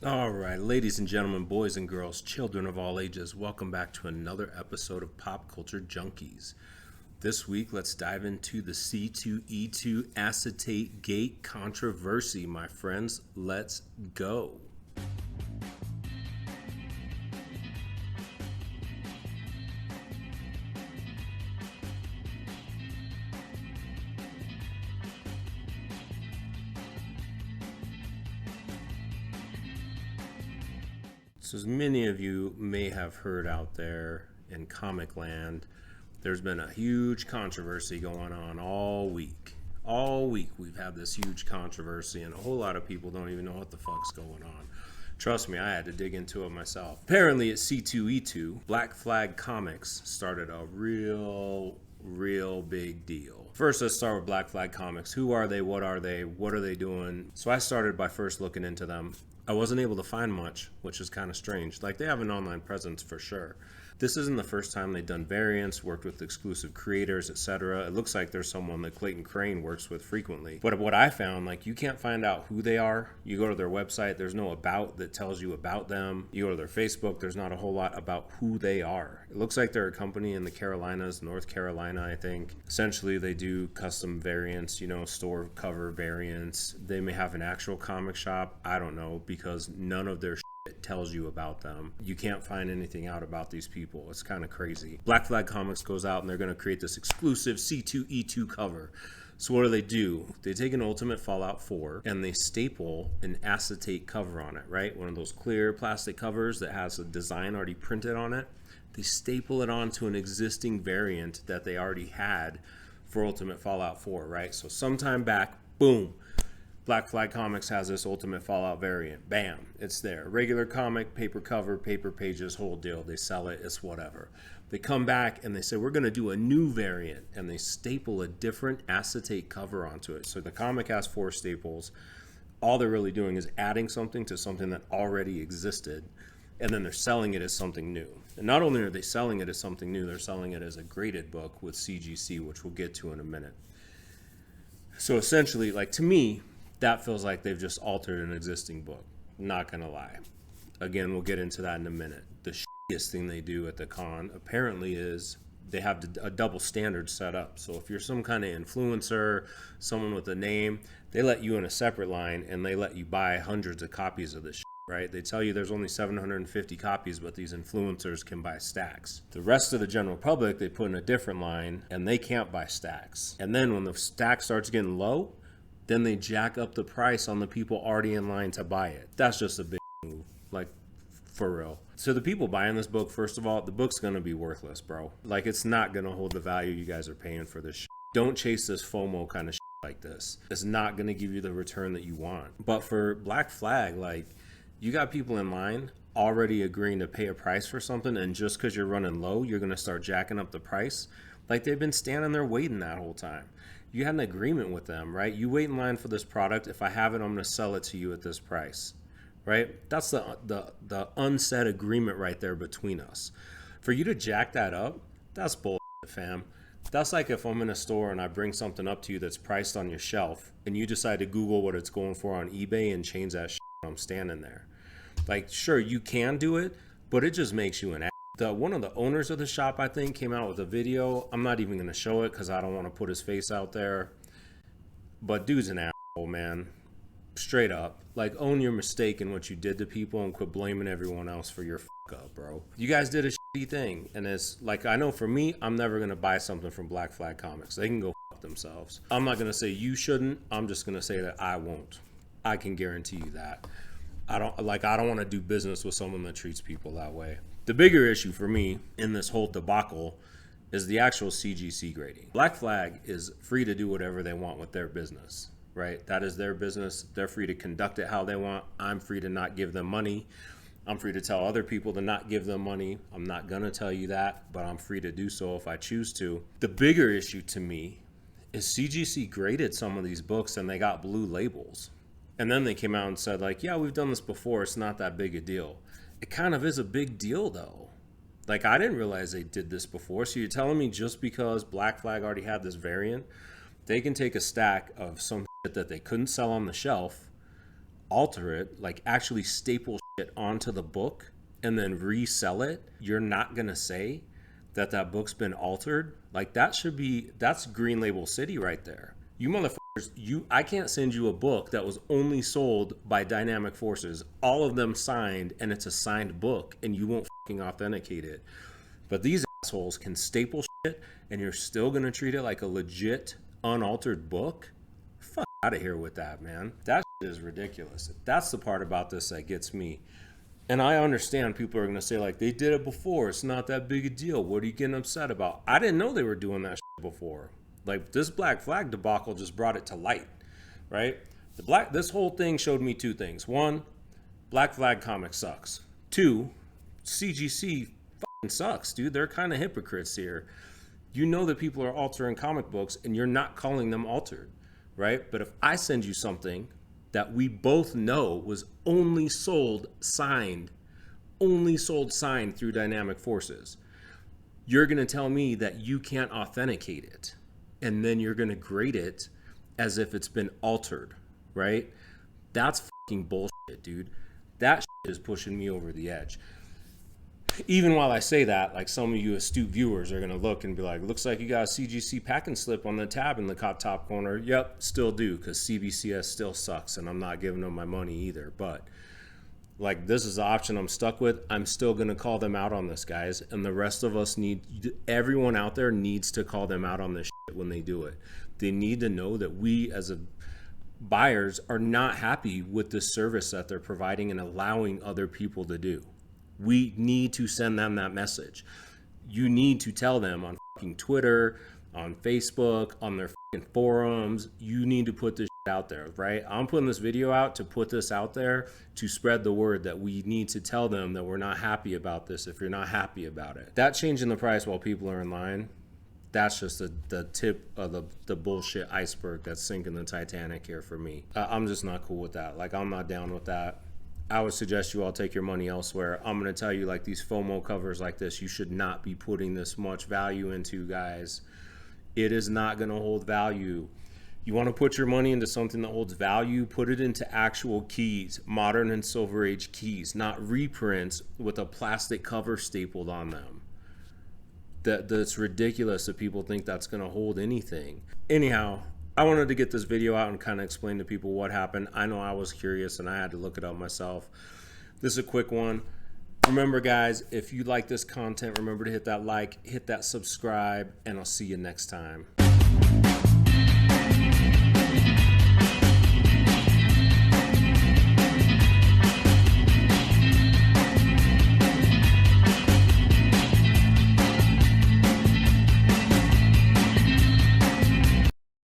All right, ladies and gentlemen, boys and girls, children of all ages, welcome back to another episode of Pop Culture Junkies. This week, let's dive into the C2E2 acetate gate controversy, my friends. Let's go. So as many of you may have heard out there in comic land, there's been a huge controversy going on all week. All week we've had this huge controversy and a whole lot of people don't even know what the fuck's going on. Trust me, I had to dig into it myself. Apparently at C2E2, Black Flag Comics started a real big deal. First, let's start with Black Flag Comics. Who are they? What are they? What are they doing? So I started by first looking into them. I wasn't able to find much, which is kind of strange. Like, they have an online presence for sure. This isn't the first time they've done variants, worked with exclusive creators, etc. It looks like there's someone that Clayton Crane works with frequently. But what I found, like, you can't find out who they are. You go to their website, there's no about that tells you about them. You go to their Facebook, there's not a whole lot about who they are. It looks like they're a company in the Carolinas, North Carolina, I think. Essentially, they do custom variants, store cover variants. They may have an actual comic shop. I don't know, because none of their it tells you about them. You can't find anything out about these people. It's kind of crazy. Black Flag Comics goes out and they're going to create this exclusive C2E2 cover. So what do? They take an Ultimate Fallout 4 and they staple an acetate cover on it, right? One of those clear plastic covers that has a design already printed on it. They staple it onto an existing variant that they already had for Ultimate Fallout 4, right? So sometime back, boom, Black Flag Comics has this Ultimate Fallout variant. Bam, it's there. Regular comic, paper cover, paper pages, whole deal. They sell it, it's whatever. They come back and they say, we're going to do a new variant, and they staple a different acetate cover onto it. So the comic has 4 staples. All they're really doing is adding something to something that already existed, and then they're selling it as something new. And not only are they selling it as something new, they're selling it as a graded book with CGC, which we'll get to in a minute. So essentially, like, to me, that feels like they've just altered an existing book. Not gonna lie. Again, we'll get into that in a minute. The shittiest thing they do at the con apparently is they have a double standard set up. So if you're some kind of influencer, someone with a name, they let you in a separate line and they let you buy hundreds of copies of this shit, right? They tell you there's only 750 copies, but these influencers can buy stacks. The rest of the general public, they put in a different line and they can't buy stacks. And then when the stack starts getting low, then they jack up the price on the people already in line to buy it. That's just a big move, like, for real. So the people buying this book, first of all, the book's gonna be worthless, bro. Like, it's not gonna hold the value you guys are paying for this shit. Don't chase this FOMO kind of shit like this. It's not gonna give you the return that you want. But for Black Flag, like, you got people in line already agreeing to pay a price for something, and just because you're running low, you're gonna start jacking up the price. Like, they've been standing there waiting that whole time. You had an agreement with them, right? You wait in line for this product. If I have it, I'm going to sell it to you at this price, right? That's the unsaid agreement right there between us. For you to jack that up, that's bullshit, fam. That's like if I'm in a store and I bring something up to you that's priced on your shelf and you decide to Google what it's going for on eBay and change that shit when I'm standing there. Like, sure, you can do it, but it just makes you an ass. One of the owners of the shop, I think, came out with a video. I'm not even going to show it because I don't want to put his face out there. But dude's an asshole, man. Straight up. Like, own your mistake in what you did to people and quit blaming everyone else for your up, bro. You guys did a shitty thing. And it's like, I know for me, I'm never going to buy something from Black Flag Comics. They can go themselves. I'm not going to say you shouldn't. I'm just going to say that I won't. I can guarantee you that. I don't want to do business with someone that treats people that way. The bigger issue for me in this whole debacle is the actual CGC grading. Black Flag is free to do whatever they want with their business, right? That is their business. They're free to conduct it how they want. I'm free to not give them money. I'm free to tell other people to not give them money. I'm not going to tell you that, but I'm free to do so if I choose to. The bigger issue to me is CGC graded some of these books and they got blue labels. And then they came out and said, like, yeah, we've done this before. It's not that big a deal. It kind of is a big deal, though. Like, I didn't realize they did this before. So you're telling me just because Black Flag already had this variant, they can take a stack of some shit that they couldn't sell on the shelf, alter it, like actually staple shit onto the book and then resell it, you're not gonna say that that book's been altered. Like that's Green Label City right there. You motherfuckers, I can't send you a book that was only sold by Dynamic Forces, all of them signed, and it's a signed book, and you won't fucking authenticate it. But these assholes can staple shit, and you're still gonna treat it like a legit, unaltered book? Fuck out of here with that, man. That shit is ridiculous. That's the part about this that gets me. And I understand people are gonna say, like, they did it before, it's not that big a deal, what are you getting upset about? I didn't know they were doing that shit before. Like, this Black Flag debacle just brought it to light, right? This whole thing showed me two things. One, Black Flag comic sucks. Two, CGC fucking sucks, dude. They're kind of hypocrites here. You know that people are altering comic books and you're not calling them altered, right? But if I send you something that we both know was only sold signed through Dynamic Forces, you're going to tell me that you can't authenticate it. And then you're going to grade it as if it's been altered, right? That's fucking bullshit, dude. That shit is pushing me over the edge. Even while I say that, like, some of you astute viewers are going to look and be like, looks like you got a CGC pack and slip on the tab in the top corner. Yep, still do, because CBCS still sucks, and I'm not giving them my money either. But, like, this is the option I'm stuck with. I'm still going to call them out on this, guys. And the rest of us everyone out there needs to call them out on this shit when they do it. They need to know that we as buyers are not happy with the service that they're providing and allowing other people to do. We need to send them that message. You need to tell them on fucking Twitter, on Facebook, on their fucking forums. You need to put this shit out there, right? I'm putting this video out to put this out there to spread the word that we need to tell them that we're not happy about this if you're not happy about it. That changing the price while people are in line, that's just the tip of the bullshit iceberg that's sinking the Titanic here for me. I'm just not cool with that. Like, I'm not down with that. I would suggest you all take your money elsewhere. I'm going to tell you, like, these FOMO covers like this, you should not be putting this much value into, guys. It is not going to hold value. You want to put your money into something that holds value, put it into actual keys, modern and Silver Age keys, not reprints with a plastic cover stapled on them. That's ridiculous that people think that's going to hold anything. Anyhow, I wanted to get this video out and kind of explain to people what happened. I know I was curious and I had to look it up myself. This is a quick one. Remember, guys, if you like this content, remember to hit that like, hit that subscribe, and I'll see you next time.